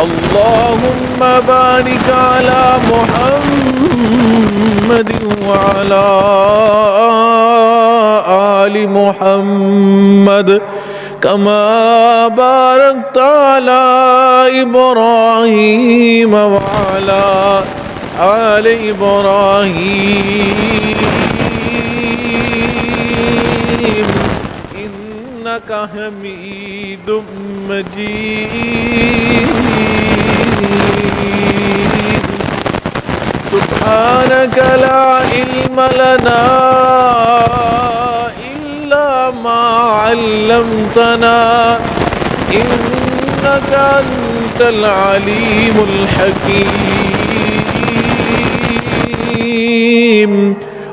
اللهم بارك على محمد وعلى آل محمد كما باركت على إبراهيم وعلى آل إبراهيم إنك حميد مجيد. سبحانك لا علم لنا إلا ما علمتنا إنك أنت العليم الحكيم.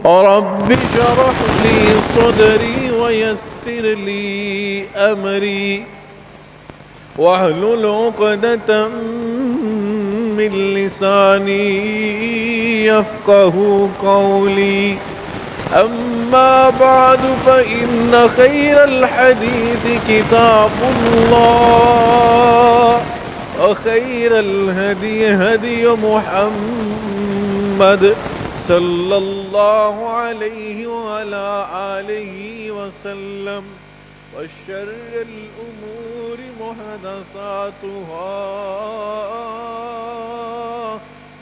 رب اشرح لي صدري ويسر لي أمري واحلل عقدة من لساني يفقه قولي. أما بعد فإن خير الحديث كتاب الله وخير الهدي هدي محمد صلى الله عليه وعلى آله وسلم. وشر الأمور محدثاتها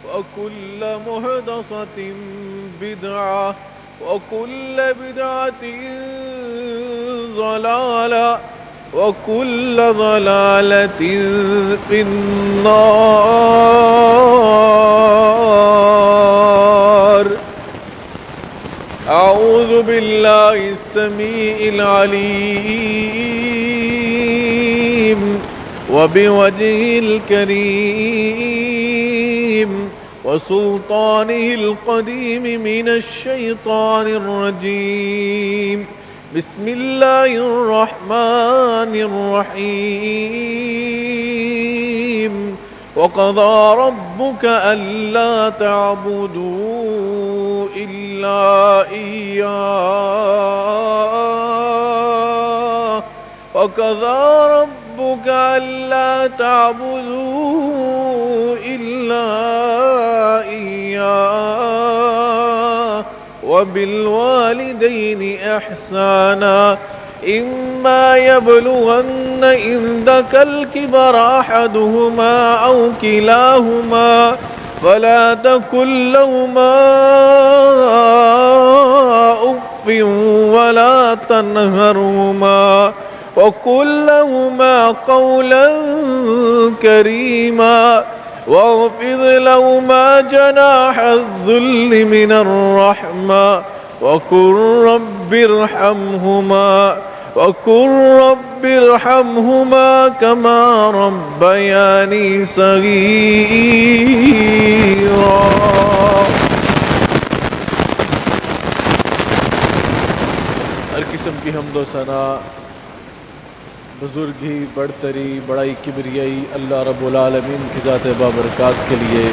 وكل محدثة بدعة وكل بدعة ضلالة وكل ضلالة في النار. أعوذ بالله السميع العليم وبوجهه الكريم وسلطانه القديم من الشيطان الرجيم. بسم الله الرحمن الرحيم. وقضى ربك ألا تعبدوا إلا إياه وقضى ربك ألا تعبدوا إلا إياه وبالوالدين إحسانا. إما يبلغن عندك الكبر أحدهما أو كلاهما فلا تقل لهما أف ولا تنهرهما وقل لهما قولا كريما واخفض لهما جناح الذل من الرحمة وقل رب ارحمهما كما ربياني صغيرا. ہر قسم کی حمد و ثنا بزرگی بڑھتری بڑائی کبریائی اللہ رب العالمین کی ذات بابرکات کے لیے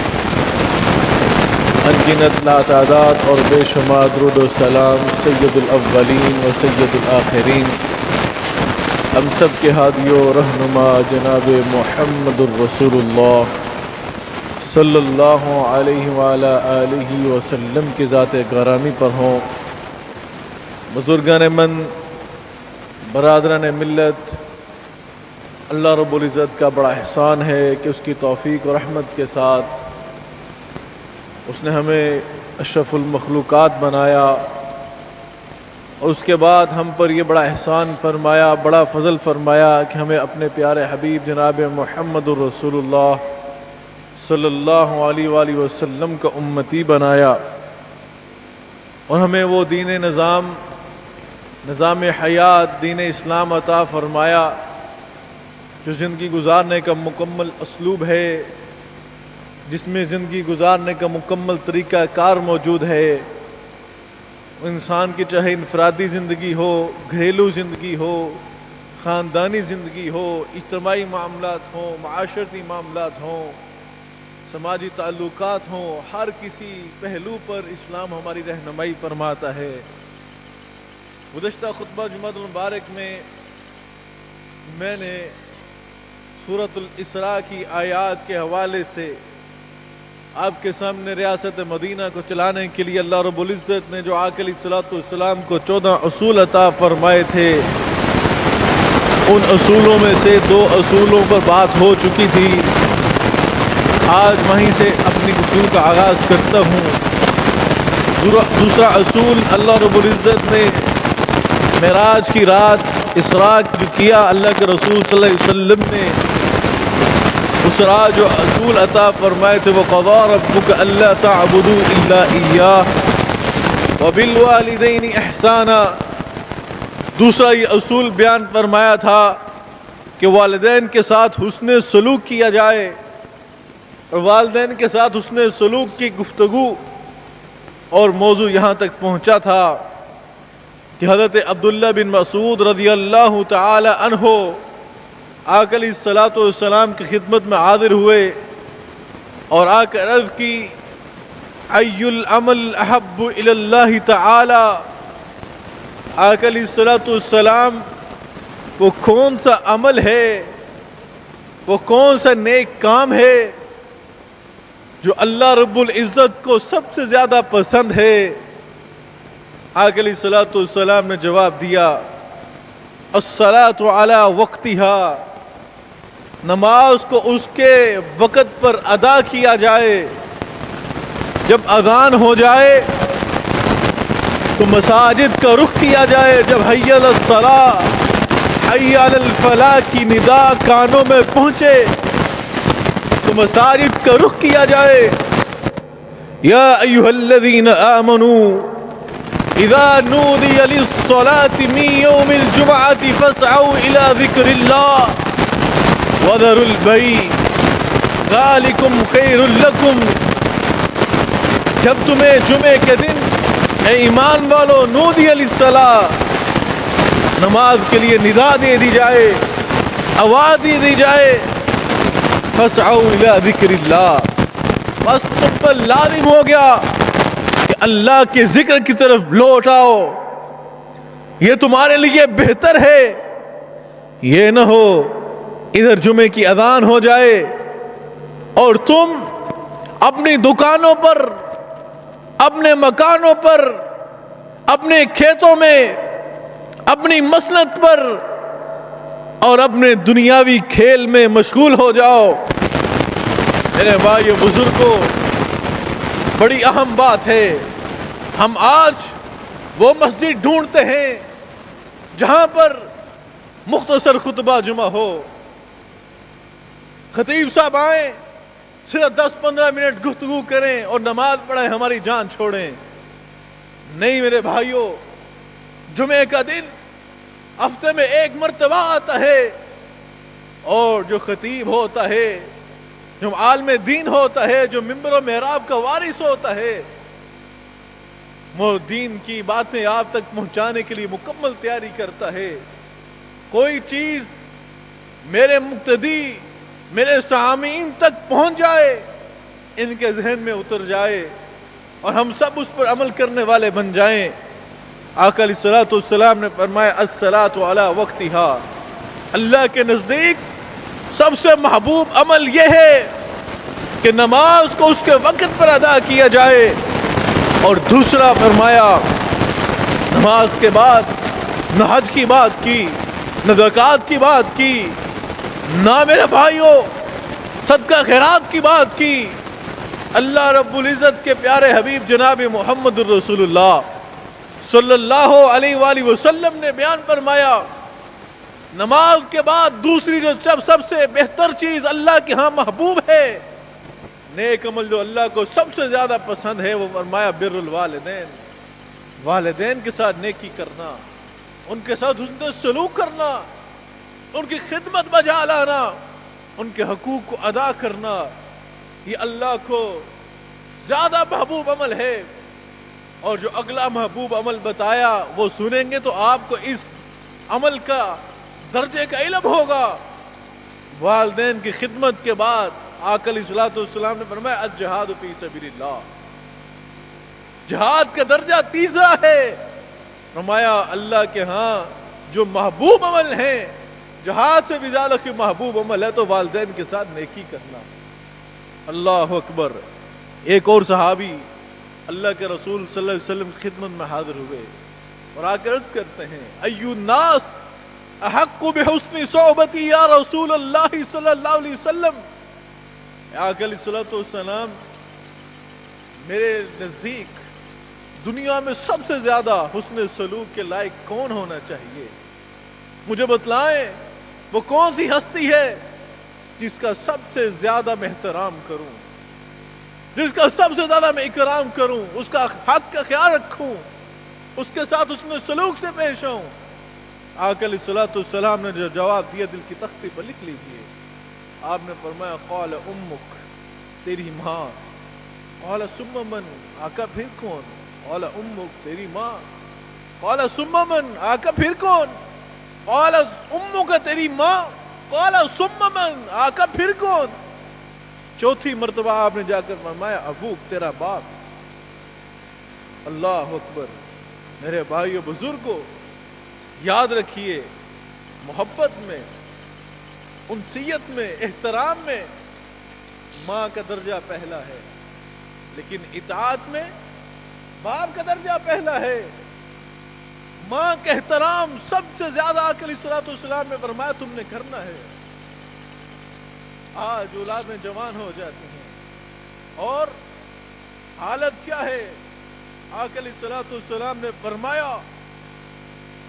انگنت لاتعداد اور بے شمار درود و سلام سید الاولین و سید الآخرین ہم سب کے ہادی و رہنما جناب محمد الرسول اللہ صلی اللہ علیہ وآلہ آلہ وسلم کی ذات گرامی پر ہوں. بزرگان من، برادران ملت، اللہ رب العزت کا بڑا احسان ہے کہ اس کی توفیق و رحمت کے ساتھ اس نے ہمیں اشرف المخلوقات بنایا اور اس کے بعد ہم پر یہ بڑا احسان فرمایا، بڑا فضل فرمایا کہ ہمیں اپنے پیارے حبیب جناب محمد الرسول اللہ صلی اللہ علیہ وآلہ وسلم کا امتی بنایا اور ہمیں وہ نظام حیات دین اسلام عطا فرمایا جو زندگی گزارنے کا مکمل اسلوب ہے، جس میں زندگی گزارنے کا مکمل طریقہ کار موجود ہے. انسان کی چاہے انفرادی زندگی ہو، گھریلو زندگی ہو، خاندانی زندگی ہو، اجتماعی معاملات ہوں، معاشرتی معاملات ہوں، سماجی تعلقات ہوں، ہر کسی پہلو پر اسلام ہماری رہنمائی فرماتا ہے. گزشتہ خطبہ جمعہ المبارک میں نے سورۃ الاسراء کی آیات کے حوالے سے آپ کے سامنے ریاست مدینہ کو چلانے کے لیے اللہ رب العزت نے جو آقا علیہ الصلوۃ والسلام کو 14 اصول عطا فرمائے تھے، ان اصولوں میں سے 2 اصولوں پر بات ہو چکی تھی۔ آج وہیں سے اپنی گفتگو کا آغاز کرتا ہوں۔ دوسرا اصول، اللہ رب العزت نے معراج کی رات اسراء جو کیا اللہ کے رسول صلی اللہ علیہ وسلم نے، اس رات جو اصول عطا فرمائے تھے، وَقَضَىٰ رَبُّكَ أَلَّا تَعْبُدُوا إِلَّا إِيَّاهُ وَبِالْوَالِدَيْنِ إِحْسَانًا۔ دوسرا یہ اصول بیان فرمایا تھا کہ والدین کے ساتھ حسن سلوک کیا جائے، اور والدین کے ساتھ حسن سلوک کی گفتگو اور موضوع یہاں تک پہنچا تھا کہ حضرت عبداللہ بن مسعود رضی اللہ تعالی عنہ آقا علیہ الصلوۃ والسلام کی خدمت میں حاضر ہوئے اور آ کر عرض کی، ای العمل احب الی اللہ تعالی۔ آقا علیہ الصلوۃ والسلام، وہ کون سا عمل ہے، وہ کون سا نیک کام ہے جو اللہ رب العزت کو سب سے زیادہ پسند ہے؟ آقا علیہ الصلوۃ والسلام نے جواب دیا، الصلاۃ علی وقتہا، نماز کو اس کے وقت پر ادا کیا جائے۔ جب اذان ہو جائے تو مساجد کا رخ کیا جائے۔ جب حی علی الصلاۃ، حی علی الفلاح کی ندا کانوں میں پہنچے تو مساجد کا رخ کیا جائے۔ یا ایھا الذین آمنوا اذا نودی للصلاۃ من یوم الجمعۃ فاسعوا الی ذکر اللہ وذروا البیع ذالکم خیر لکم۔ جب تمہیں جمعے کے دن، اے ایمان والو، نودی للصلاۃ، نماز کے لیے ندا دے دی جائے، آواز دے دی جائے، فاسعوا الی ذکر اللہ، بس تم پر لازم ہو گیا کہ اللہ کے ذکر کی طرف لوٹ آؤ۔ یہ تمہارے لیے بہتر ہے۔ یہ نہ ہو ادھر جمعے کی اذان ہو جائے اور تم اپنی دکانوں پر، اپنے مکانوں پر، اپنے کھیتوں میں، اپنی مسند پر اور اپنے دنیاوی کھیل میں مشغول ہو جاؤ۔ میرے بھائیو بزرگوں، بڑی اہم بات ہے۔ ہم آج وہ مسجد ڈھونڈتے ہیں جہاں پر مختصر خطبہ جمعہ ہو، خطیب صاحب آئیں، صرف 10-15 منٹ گفتگو کریں اور نماز پڑھیں، ہماری جان چھوڑیں۔ نہیں میرے بھائیوں، جمعے کا دن ہفتے میں 1 مرتبہ آتا ہے، اور جو خطیب ہوتا ہے، جو عالم دین ہوتا ہے، جو منبر و محراب کا وارث ہوتا ہے، وہ دین کی باتیں آپ تک پہنچانے کے لیے مکمل تیاری کرتا ہے۔ کوئی چیز میرے مقتدی، میرے سامعین تک پہنچ جائے، ان کے ذہن میں اتر جائے اور ہم سب اس پر عمل کرنے والے بن جائیں۔ آقا علیہ الصلوۃ والسلام نے فرمایا، الصلاۃ علی وقتہا، اللہ کے نزدیک سب سے محبوب عمل یہ ہے کہ نماز کو اس کے وقت پر ادا کیا جائے۔ اور دوسرا فرمایا، نماز کے بعد نہ حج کی بات کی، نہ زکوٰۃ کی بات کی، نہ میرے بھائیوں صدقہ خیرات کی بات کی۔ اللہ رب العزت کے پیارے حبیب جناب محمد الرسول اللہ صلی اللہ علیہ وآلہ وسلم نے بیان فرمایا، نماز کے بعد دوسری جو سب سے بہتر چیز اللہ کے ہاں محبوب ہے، نیک عمل جو اللہ کو سب سے زیادہ پسند ہے، وہ فرمایا بر الوالدین، والدین کے ساتھ نیکی کرنا، ان کے ساتھ حسن سلوک کرنا، ان کی خدمت بجا لانا، ان کے حقوق کو ادا کرنا، یہ اللہ کو زیادہ محبوب عمل ہے۔ اور جو اگلا محبوب عمل بتایا وہ سنیں گے تو آپ کو اس عمل کا درجے کا علم ہوگا۔ والدین کی خدمت کے بعد آقا علیہ الصلوۃ والسلام نے فرمایا، الجہاد فی سبیل اللہ، جہاد کا درجہ تیسرا ہے۔ فرمایا اللہ کے ہاں جو محبوب عمل ہیں جہاد سے بھی زیادہ کہ محبوب عمل ہے تو والدین کے ساتھ نیکی کرنا. اللہ اکبر. ایک اور صحابی اللہ کے رسول صلی اللہ علیہ وسلم کی خدمت میں حاضر ہوئے اور آ کر عرض کرتے ہیں ایو الناس احق بحسن صحبتی یا رسول اللہ صلی اللہ علیہ وسلم. آقا علیہ الصلوۃ والسلام میرے نزدیک دنیا میں سب سے زیادہ حسن سلوک کے لائق کون ہونا چاہیے؟ مجھے بتلائیں وہ کون سی ہستی ہے جس کا سب سے زیادہ میں احترام کروں، جس کا سب سے زیادہ میں اکرام کروں، اس کا حق کا خیال رکھوں، اس کے ساتھ حسن سلوک سے پیش آؤں. آقا علیہ الصلوۃ والسلام نے جو جواب دیا دل کی تختی پر لکھ لیجئے. آپ نے فرمایا قال امک، تیری ماں. قال ثم من، آقا پھر کون؟ قال امک، تیری ماں. قال ثم من، آقا پھر کون؟ قال امک، تیری ماں. قال ثم من، آقا پھر کون؟ چوتھی مرتبہ آپ نے جا کر فرمایا ابوک، تیرا باپ. اللہ اکبر. میرے بھائیو بزرگوں، یاد رکھیے محبت میں، انسیت میں، احترام میں ماں کا درجہ پہلا ہے، لیکن اطاعت میں باپ کا درجہ پہلا ہے. ماں کا احترام سب سے زیادہ آقا علیہ الصلوۃ والسلام نے فرمایا تم نے کرنا ہے. آج اولادیں جوان ہو جاتی ہیں اور حالت کیا ہے؟ آقا علیہ الصلوۃ والسلام نے فرمایا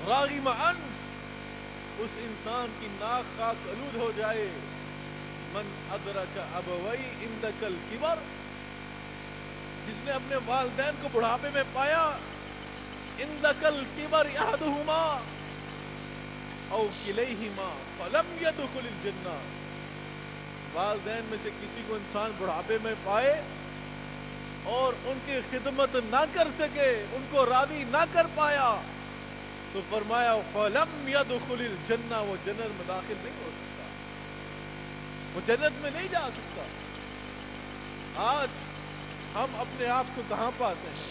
راغم انف، اس انسان کی ناک خاک آلود ہو جائے من ادرک ابوی عندک الکبر، جس نے اپنے والدین کو بڑھاپے میں پایا. عندک الکبر احدہما او کلیہما فلم یدخل الجنہ، والدین میں سے کسی کو انسان بڑھاپے میں پائے اور ان کی خدمت نہ کر سکے، ان کو راضی نہ کر پایا، تو فرمایا فَلَمْ يَدْخُلِ الْجَنَّةَ، وہ جنت میں داخل نہیں ہو سکتا، وہ جنت میں نہیں جا سکتا. آج ہم اپنے آپ کو کہاں پاتے ہیں؟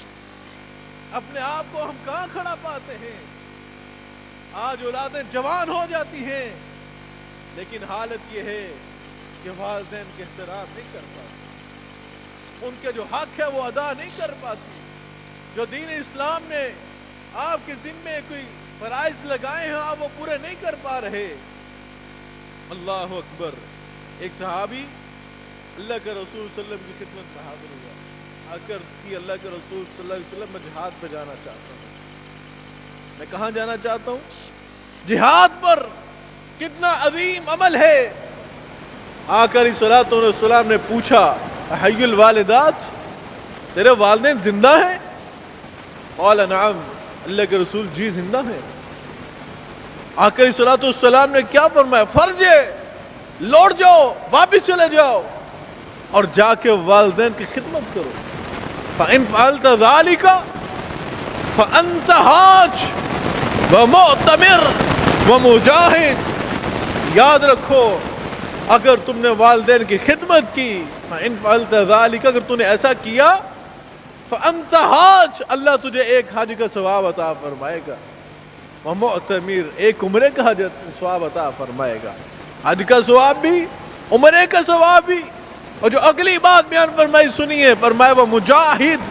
اپنے آپ کو ہم کہاں کھڑا پاتے ہیں؟ آج اولادیں جوان ہو جاتی ہیں لیکن حالت یہ ہے کہ والدین کے احترام نہیں کر پاتی، ان کے جو حق ہے وہ ادا نہیں کر پاتی. جو دین اسلام نے آپ کے ذمے کوئی فرائض لگائے ہیں آپ وہ پورے نہیں کر پا رہے. اللہ اکبر. ایک صحابی اللہ کے رسول صلی اللہ علیہ وسلم کی خدمت میں حاضر ہوا، آ کر کہ اللہ کے رسول صلی اللہ علیہ وسلم میں جہاد پہ جانا چاہتا ہوں. میں کہاں جانا چاہتا ہوں؟ جہاد پر. کتنا عظیم عمل ہے. آقا علیہ الصلوۃ والسلام نے پوچھا حی الوالدات، تیرے والدین زندہ ہیں؟ قال نعم، اللہ کے رسول جی زندہ ہیں. آقا علیہ الصلوۃ والسلام نے کیا فرمایا؟ فرض لوٹ جاؤ، واپس چلے جاؤ اور جا کے والدین کی خدمت کرو. فَإِنْ فَعَلْتَ ذَلِكَ فَأَنْتَ حَاجٌ وَمُعْتَمِرٌ وَمُجَاهِدٌ. یاد رکھو اگر تم نے والدین کی خدمت کی، فَإِنْ فَعَلْتَ ذَلِكَ، اگر تم نے ایسا کیا، فَأَنْتَ حَاجٌ، اللہ تجھے ایک حج کا ثواب عطا فرمائے گا، وَمُعْتَمِرٌ، ایک عمرے کا ثواب عطا فرمائے گا. حج کا ثواب بھی، عمرے کا ثواب بھی. اور جو اگلی بات بیان فرمائی سنیے، فرمایا وہ مجاہد،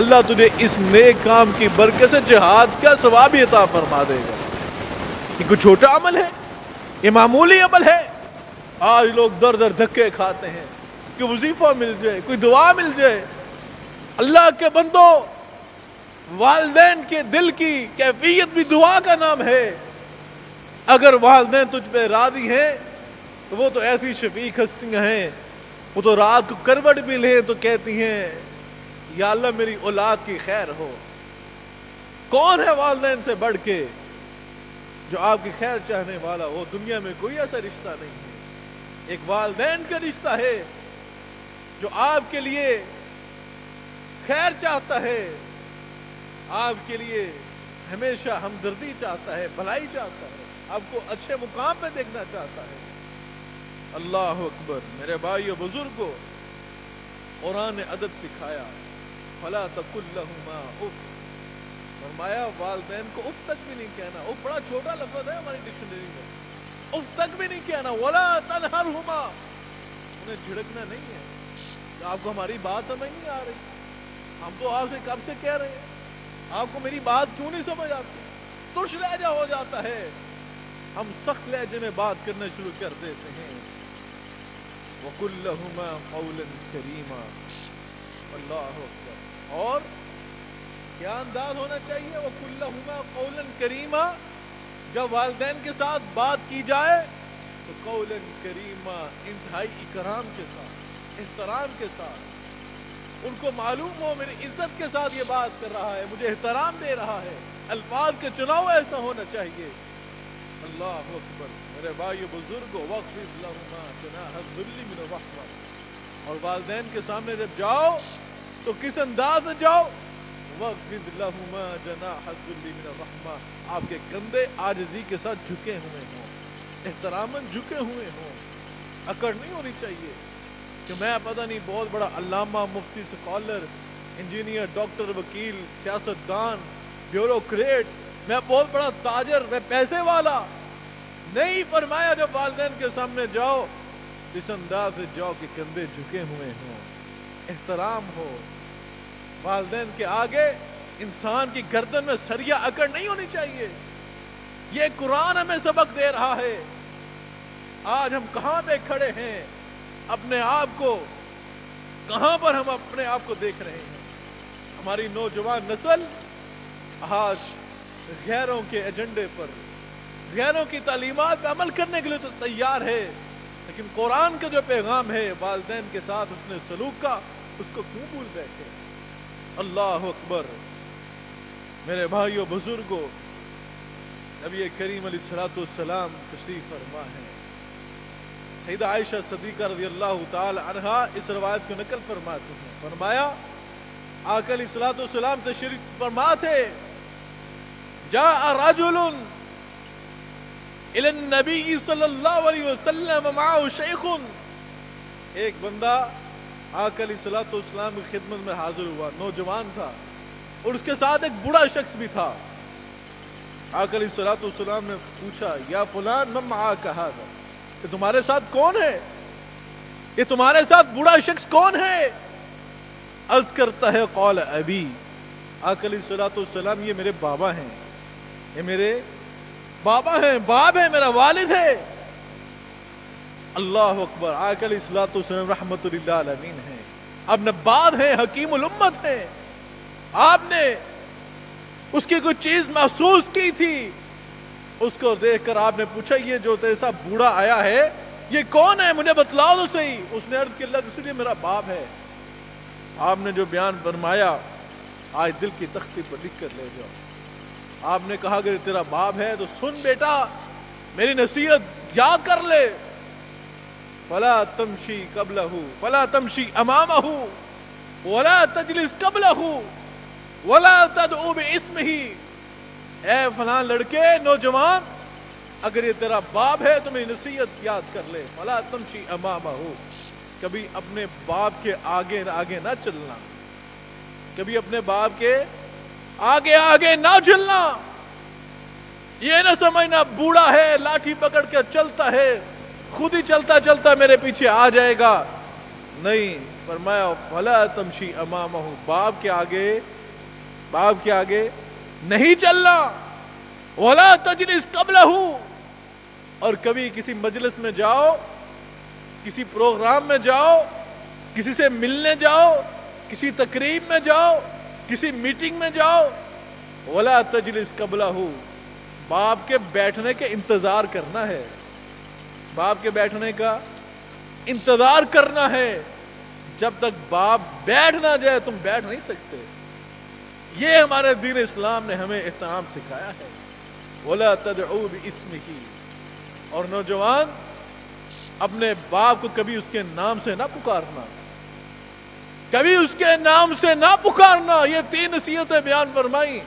اللہ تجھے اس نیک کام کی برکت سے جہاد کا ثواب بھی عطا فرما دے گا. یہ کوئی چھوٹا عمل ہے؟ یہ معمولی عمل ہے؟ آج لوگ در در دھکے کھاتے ہیں کہ وظیفہ مل جائے، کوئی دعا مل جائے. اللہ کے بندو، والدین کے دل کی کیفیت بھی دعا کا نام ہے. اگر والدین تجھ پہ راضی ہیں تو وہ تو ایسی شفیق ہستیاں ہیں، وہ تو رات کو کروٹ بھی لیں تو کہتی ہیں یا اللہ میری اولاد کی خیر ہو. کون ہے والدین سے بڑھ کے جو آپ کی خیر چاہنے والا ہو؟ دنیا میں کوئی ایسا رشتہ نہیں ہے. ایک والدین کا رشتہ ہے جو آپ کے لیے خیر چاہتا ہے، آپ کے لیے ہمیشہ ہمدردی چاہتا ہے، بھلائی چاہتا ہے، آپ کو اچھے مقام پہ دیکھنا چاہتا ہے. اللہ اکبر. میرے بھائیو بزرگوں، قرآن نے ادب سکھایا، فلا تقل لہما اف، فرمایا والدین کو اف تک بھی نہیں کہنا. اف بڑا چھوٹا لفظ ہے ہماری ڈکشنری میں. اف تک بھی نہیں کہنا. ولا تنہرہما, انہیں جھڑکنا نہیں ہے کہ آپ کو ہماری بات سمجھ نہیں آ رہی, ہم تو آپ سے کب سے کہہ رہے ہیں, آپ کو میری بات کیوں نہیں سمجھ آتی. ترش لہجہ ہو جاتا ہے, ہم سخت لہجے میں بات کرنا شروع کر دیتے ہیں. وَقُلْ لَهُمَا قَوْلًا كَرِيمًا. اللہ اکبر. اور کیا انداز ہونا چاہیے؟ وَقُلْ لَهُمَا قَوْلًا كَرِيمًا. جب والدین کے ساتھ بات کی جائے تو قولاً کریما, انتہائی اکرام کے ساتھ, احترام کے ساتھ. ان کو معلوم ہو میری عزت کے ساتھ یہ بات کر رہا ہے, مجھے احترام دے رہا ہے. الفاظ کے چناؤ ایسا ہونا چاہیے. اللہ اکبر. میرے بھائی بزرگوں, وَاخْفِضْ لَهُمَا جَنَاحَ الذُّلِّ مِنَ الرَّحْمَةِ. اور والدین کے سامنے جب جاؤ تو کس انداز سے جاؤ؟ وَاخْفِضْ لَهُمَا جَنَاحَ الذُّلِّ مِنَ الرَّحْمَةِ. آپ کے کندھے عاجزی کے ساتھ جھکے ہوئے ہوں, احتراماً جھکے ہوئے ہوں. اکڑ نہیں ہونی چاہیے کہ میں پتہ نہیں بہت بڑا علامہ, مفتی, اسکالر, انجینئر, ڈاکٹر, وکیل, سیاستدان, بیوروکریٹ, میں بہت بڑا تاجر, میں پیسے والا. نہیں فرمایا جب والدین کے سامنے جاؤ اس انداز سے جاؤ کہ کندھے جھکے ہوئے ہوں, احترام ہو. والدین کے آگے انسان کی گردن میں سریا اکڑ نہیں ہونی چاہیے. یہ قرآن ہمیں سبق دے رہا ہے. آج ہم کہاں پہ کھڑے ہیں, اپنے آپ کو کہاں پر ہم اپنے آپ کو دیکھ رہے ہیں. ہماری نوجوان نسل آج غیروں کے ایجنڈے پر, غیروں کی تعلیمات پہ عمل کرنے کے لیے تو تیار ہے, لیکن قرآن کا جو پیغام ہے والدین کے ساتھ اس نے سلوک کا, اس کو کیوں بھول بیٹھے. اللہ اکبر. میرے بھائیوں بزرگوں, نبی کریم علیہ الصلوۃ والسلام تشریف فرما ہے. سیدہ عائشہ صدیقہ رضی اللہ تعالی عنہا اس روایت کو نقل فرماتی ہیں. فرمایا آقا علیہ الصلوۃ والسلام تشریف فرما تھے. جاء رجل الى النبی صلی اللہ علیہ وسلم معه شیخ. ایک بندہ آقا علیہ الصلوۃ والسلام کی خدمت میں حاضر ہوا, نوجوان تھا, اور اس کے ساتھ ایک بوڑھا شخص بھی تھا. آقا علیہ الصلوۃ والسلام نے پوچھا, یا فلان من معاک ھذا, کہ تمہارے ساتھ کون ہے, یہ تمہارے ساتھ بوڑھا شخص کون ہے؟ عرض کرتا ہے قال ابی. آقا علیہ الصلوۃ والسلام, یہ میرے بابا ہیں, یہ میرے بابا ہیں, باپ ہے, میرا والد ہے. اللہ اکبر. آقا علیہ الصلوۃ والسلام رحمت للعالمین ہیں, اب نباد ہیں, حکیم الامت ہیں. آپ نے اس کی کوئی چیز محسوس کی تھی, اس کو دیکھ کر آپ نے پوچھا, یہ جو تیسا بوڑھا آیا ہے یہ کون ہے, مجھے بتلاؤ تو صحیح. اس نے عرض کی, اللہ کے رسول میرا باپ ہے. آپ نے جو بیان فرمایا آج دل کی تختی پر لکھ کر لے جاؤ. آپ نے کہا کہ تیرا باپ ہے تو سن بیٹا, میری نصیحت یاد کر لے. فلا تمشی قبلہ فلا تمشی امامہ ولا تجلس قبلہ ولا تدعو باسمہ. اے فلاں لڑکے, نوجوان, اگر یہ تیرا باپ ہے تو میری نصیحت یاد کر لے. فلا تمشی امامہ, کبھی اپنے باپ کے آگے آگے نہ چلنا, کبھی اپنے باپ کے آگے آگے نہ چلنا. یہ نہ سمجھنا بوڑھا ہے, لاٹھی پکڑ کے چلتا ہے, خود ہی چلتا چلتا میرے پیچھے آ جائے گا. نہیں, فرمایا فلا تمشی امامہ, باپ کے آگے نہیں چلنا. ولا تجلس قبلہ, اور کبھی کسی مجلس میں جاؤ, کسی پروگرام میں جاؤ, کسی سے ملنے جاؤ, کسی تقریب میں جاؤ, کسی میٹنگ میں جاؤ, ولا تجلس قبلہ, باپ کے بیٹھنے کے انتظار کرنا ہے, باپ کے بیٹھنے کا انتظار کرنا ہے. جب تک باپ بیٹھ نہ جائے تم بیٹھ نہیں سکتے. یہ ہمارے دین اسلام نے ہمیں احترام سکھایا ہے. وَلَا تَدْعُوا بِاسْمِهِ. اور نوجوان, اپنے باپ کو کبھی اس کے نام سے نہ پکارنا, کبھی اس کے نام سے نہ پکارنا. یہ 3 نصیحتیں بیان فرمائی.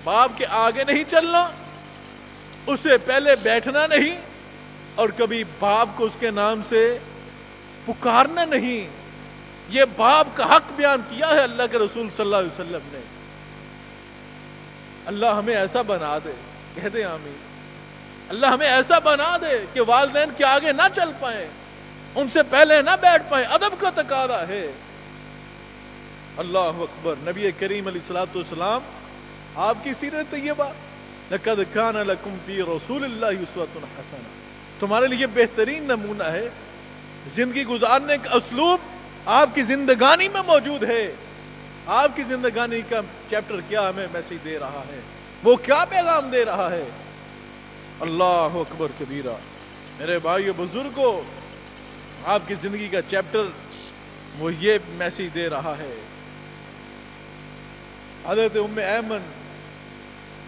باپ کے آگے نہیں چلنا, اس سے پہلے بیٹھنا نہیں, اور کبھی باپ کو اس کے نام سے پکارنا نہیں. یہ باپ کا حق بیان کیا ہے اللہ کے رسول صلی اللہ علیہ وسلم نے. اللہ ہمیں ایسا بنا دے, کہہ دے آمین. اللہ ہمیں ایسا بنا دے کہ والدین کے آگے نہ چل پائیں، ان سے پہلے نہ بیٹھ پائیں، ادب کا تقاضا ہے۔ اللہ اکبر۔ نبی کریم علیہ الصلوۃ والسلام آپ کی سیرت طیبہ، لقد کان لکم فی رسول اللہ اسوۃ حسنہ، تمہارے لیے بہترین نمونہ ہے، زندگی گزارنے کا اسلوب آپ کی زندگانی میں موجود ہے۔ آپ کی زندگانی کا چیپٹر کیا ہمیں میسج دے رہا ہے، وہ کیا پیغام دے رہا ہے؟ اللہ اکبر کبیرہ۔ میرے بھائیو بزرگوں، آپ کی زندگی کا چیپٹر وہ یہ میسج دے رہا ہے۔ حضرت ام ایمن،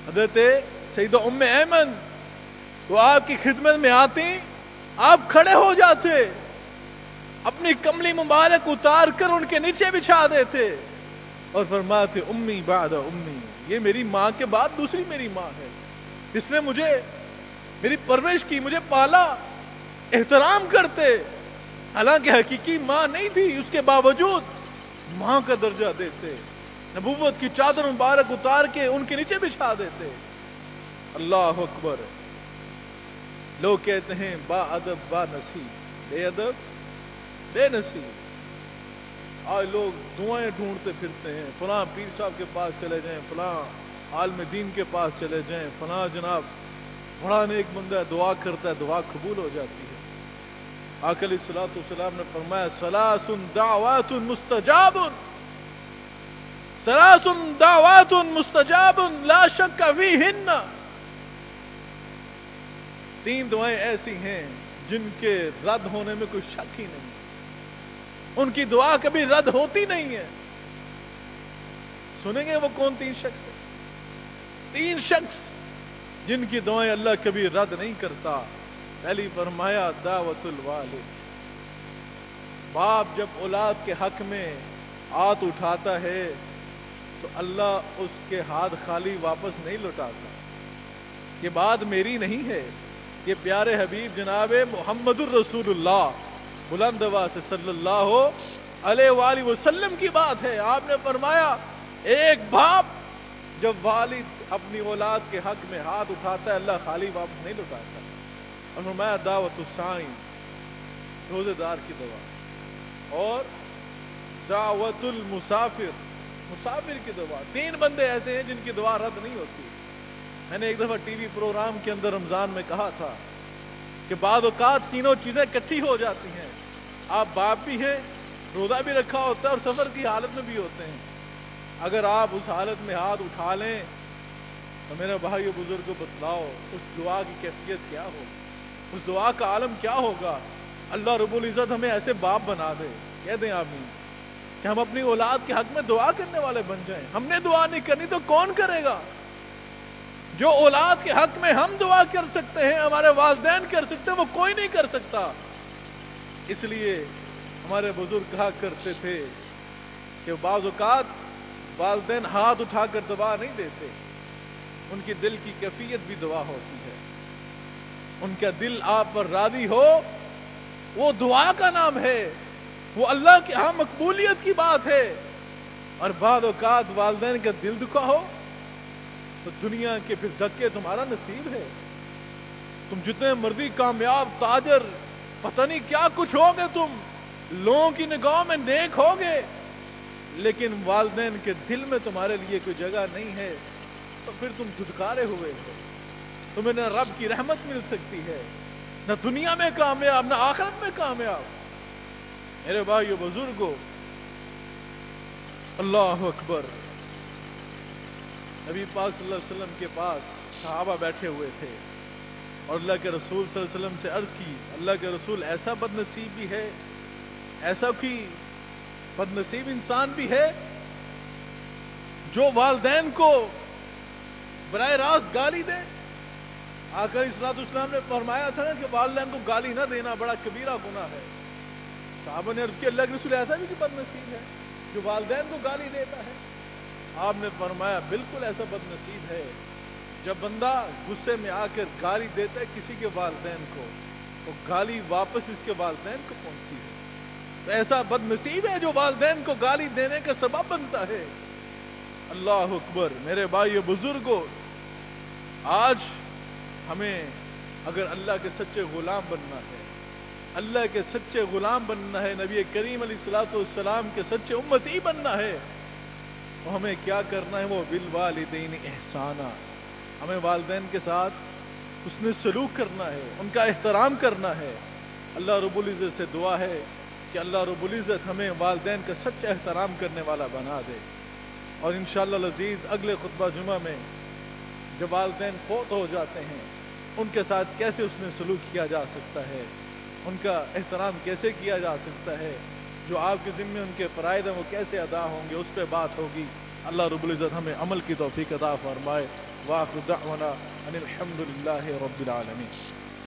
حضرت سیدہ ام ایمن وہ آپ کی خدمت میں آتی، آپ کھڑے ہو جاتے، اپنی کملی مبارک اتار کر ان کے نیچے بچھا دیتے اور فرماتے امی بعد امی، یہ میری ماں کے بعد دوسری میری ماں ہے، جس نے مجھے میری پرورش کی، مجھے پالا، احترام کرتے، حالانکہ حقیقی ماں نہیں تھی، اس کے باوجود ماں کا درجہ دیتے، نبوت کی چادر مبارک اتار کے ان کے نیچے بچھا دیتے۔ اللہ اکبر۔ لوگ کہتے ہیں با ادب با نصیب، بے ادب بے نصیب۔ آج لوگ دعائیں ڈھونڈتے پھرتے ہیں، فلاں پیر صاحب کے پاس چلے جائیں، فلاں عالم دین کے پاس چلے جائیں، فلاں جناب بڑا نیک بندہ دعا کرتا ہے، دعا قبول ہو جاتی ہے۔ آقا علیہ الصلوۃ والسلام نے فرمایا ثلاث دعوات مستجاب، ثلاث دعوات مستجاب لا شک فیہن، تین دعائیں ایسی ہیں جن کے رد ہونے میں کوئی شک ہی نہیں، ان کی دعا کبھی رد ہوتی نہیں ہے۔ سنیں گے وہ کون تین شخص ہیں؟ تین شخص جن کی دعائیں اللہ کبھی رد نہیں کرتا۔ پہلی فرمایا دعوت الوالد، باپ جب اولاد کے حق میں ہاتھ اٹھاتا ہے تو اللہ اس کے ہاتھ خالی واپس نہیں لوٹاتا۔ یہ بات میری نہیں ہے، یہ پیارے حبیب جناب محمد الرسول اللہ بلند آواز سے صلی اللہ علیہ وآلہ وسلم کی بات ہے۔ آپ نے فرمایا ایک باپ جب والد اپنی اولاد کے حق میں ہاتھ اٹھاتا ہے اللہ خالی واپس نہیں لوٹاتا۔ اور فرمایا دعوت الصائم، روزے دار کی دعا، اور دعوت المسافر، مسافر کی دعا۔ تین بندے ایسے ہیں جن کی دعا رد نہیں ہوتی۔ میں نے ایک دفعہ ٹی وی پروگرام کے اندر رمضان میں کہا تھا کہ بعض اوقات تینوں چیزیں اکٹھی ہو جاتی ہیں، آپ باپ بھی ہیں، روزہ بھی رکھا ہوتا ہے اور سفر کی حالت میں بھی ہوتے ہیں۔ اگر آپ اس حالت میں ہاتھ اٹھا لیں تو میرے بھائیو بزرگوں بتلاؤ اس دعا کی کیفیت کیا ہو، اس دعا کا عالم کیا ہوگا۔ اللہ رب العزت ہمیں ایسے باپ بنا دے، کہہ دیں آمین، کہ ہم اپنی اولاد کے حق میں دعا کرنے والے بن جائیں۔ ہم نے دعا نہیں کرنی تو کون کرے گا؟ جو اولاد کے حق میں ہم دعا کر سکتے ہیں، ہمارے والدین کر سکتے ہیں، وہ کوئی نہیں کر سکتا۔ اس لیے ہمارے بزرگ کہا کرتے تھے کہ بعض اوقات والدین ہاتھ اٹھا کر دعا نہیں دیتے، ان کی دل کی کیفیت بھی دعا ہوتی ہے۔ ان کا دل آپ پر راضی ہو وہ دعا کا نام ہے، وہ اللہ کے ہاں مقبولیت کی بات ہے۔ اور بعض اوقات والدین کا دل دکھا ہو تو دنیا کے پھر دھکے تمہارا نصیب ہے، تم جتنے مرضی کامیاب تاجر پتہ نہیں کیا کچھ ہوگے، تم لوگوں کی نگاہوں میں نیک ہوگے، لیکن والدین کے دل میں تمہارے لیے کوئی جگہ نہیں ہے تو پھر تم دھتکارے ہوئے ہو۔ تمہیں نہ رب کی رحمت مل سکتی ہے، نہ دنیا میں کامیاب، نہ آخرت میں کامیاب۔ میرے بھائیو بزرگوں، اللہ اکبر۔ نبی پاک صلی اللہ علیہ وسلم کے پاس صحابہ بیٹھے ہوئے تھے اور اللہ کے رسول صلی اللہ علیہ وسلم سے عرض کی، اللہ کے رسول ایسا بد نصیب بھی ہے، ایسا کوئی بد نصیب انسان بھی ہے جو والدین کو براہ راست گالی دے؟ آقا علیہ الصلوۃ والسلام نے فرمایا تھا کہ والدین کو گالی نہ دینا بڑا کبیرہ گناہ ہے۔ صحابہ نے عرض کی اللہ کے رسول ایسا بھی کوئی بد نصیب ہے جو والدین کو گالی دیتا ہے؟ آپ نے فرمایا بالکل ایسا بد نصیب ہے جب بندہ غصے میں آ کر گالی دیتا ہے کسی کے والدین کو، تو گالی واپس اس کے والدین کو پہنچتی ہے۔ تو ایسا بد نصیب ہے جو والدین کو گالی دینے کا سبب بنتا ہے۔ اللہ اکبر۔ میرے بھائیو بزرگوں، آج ہمیں اگر اللہ کے سچے غلام بننا ہے، اللہ کے سچے غلام بننا ہے، نبی کریم علیہ الصلوۃ والسلام کے سچے امتی بننا ہے، تو ہمیں کیا کرنا ہے؟ وہ بالوالدین احسانا، ہمیں والدین کے ساتھ حسن سلوک کرنا ہے، ان کا احترام کرنا ہے۔ اللہ رب العزت سے دعا ہے کہ اللہ رب العزت ہمیں والدین کا سچا احترام کرنے والا بنا دے۔ اور انشاءاللہ العزیز اگلے خطبہ جمعہ میں جب والدین فوت ہو جاتے ہیں ان کے ساتھ کیسے اس میں سلوک کیا جا سکتا ہے، ان کا احترام کیسے کیا جا سکتا ہے، جو آپ کے ذمے ان کے فرائض ہیں وہ کیسے ادا ہوں گے، اس پہ بات ہوگی۔ اللہ رب العزت ہمیں عمل کی توفیق عطا فرمائے۔ وآخر دعوانا ان الحمد للہ رب العالمین۔